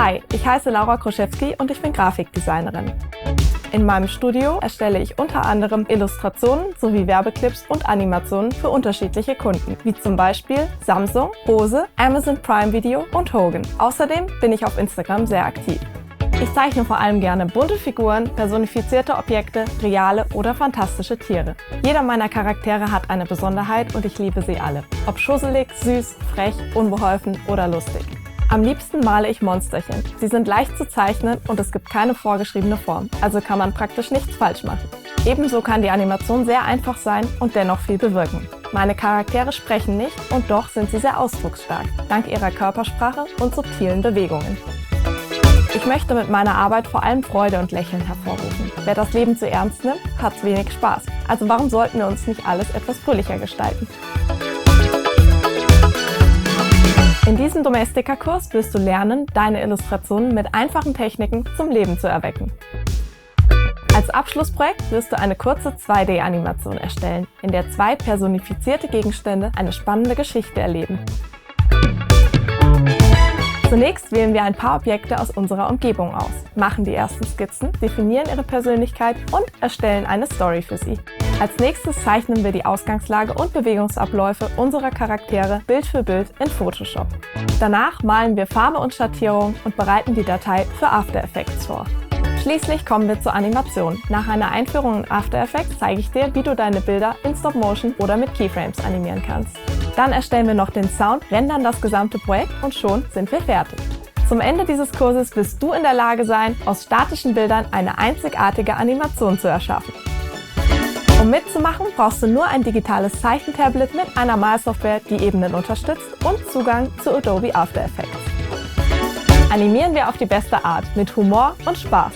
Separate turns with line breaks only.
Hi, ich heiße Laura Kroschewski und ich bin Grafikdesignerin. In meinem Studio erstelle ich unter anderem Illustrationen sowie Werbeclips und Animationen für unterschiedliche Kunden, wie zum Beispiel Samsung, Bose, Amazon Prime Video und Hogan. Außerdem bin ich auf Instagram sehr aktiv. Ich zeichne vor allem gerne bunte Figuren, personifizierte Objekte, reale oder fantastische Tiere. Jeder meiner Charaktere hat eine Besonderheit und ich liebe sie alle. Ob schusselig, süß, frech, unbeholfen oder lustig. Am liebsten male ich Monsterchen. Sie sind leicht zu zeichnen und es gibt keine vorgeschriebene Form, also kann man praktisch nichts falsch machen. Ebenso kann die Animation sehr einfach sein und dennoch viel bewirken. Meine Charaktere sprechen nicht und doch sind sie sehr ausdrucksstark, dank ihrer Körpersprache und subtilen Bewegungen. Ich möchte mit meiner Arbeit vor allem Freude und Lächeln hervorrufen. Wer das Leben zu ernst nimmt, hat wenig Spaß. Also warum sollten wir uns nicht alles etwas fröhlicher gestalten? In diesem Domestika-Kurs wirst du lernen, deine Illustrationen mit einfachen Techniken zum Leben zu erwecken. Als Abschlussprojekt wirst du eine kurze 2D-Animation erstellen, in der 2 personifizierte Gegenstände eine spannende Geschichte erleben. Zunächst wählen wir ein paar Objekte aus unserer Umgebung aus, machen die ersten Skizzen, definieren ihre Persönlichkeit und erstellen eine Story für sie. Als nächstes zeichnen wir die Ausgangslage und Bewegungsabläufe unserer Charaktere Bild für Bild in Photoshop. Danach malen wir Farbe und Schattierung und bereiten die Datei für After Effects vor. Schließlich kommen wir zur Animation. Nach einer Einführung in After Effects zeige ich dir, wie du deine Bilder in Stop-Motion oder mit Keyframes animieren kannst. Dann erstellen wir noch den Sound, rendern das gesamte Projekt und schon sind wir fertig. Zum Ende dieses Kurses wirst du in der Lage sein, aus statischen Bildern eine einzigartige Animation zu erschaffen. Um mitzumachen, brauchst du nur ein digitales Zeichentablet mit einer Malsoftware, die Ebenen unterstützt und Zugang zu Adobe After Effects. Animieren wir auf die beste Art, mit Humor und Spaß.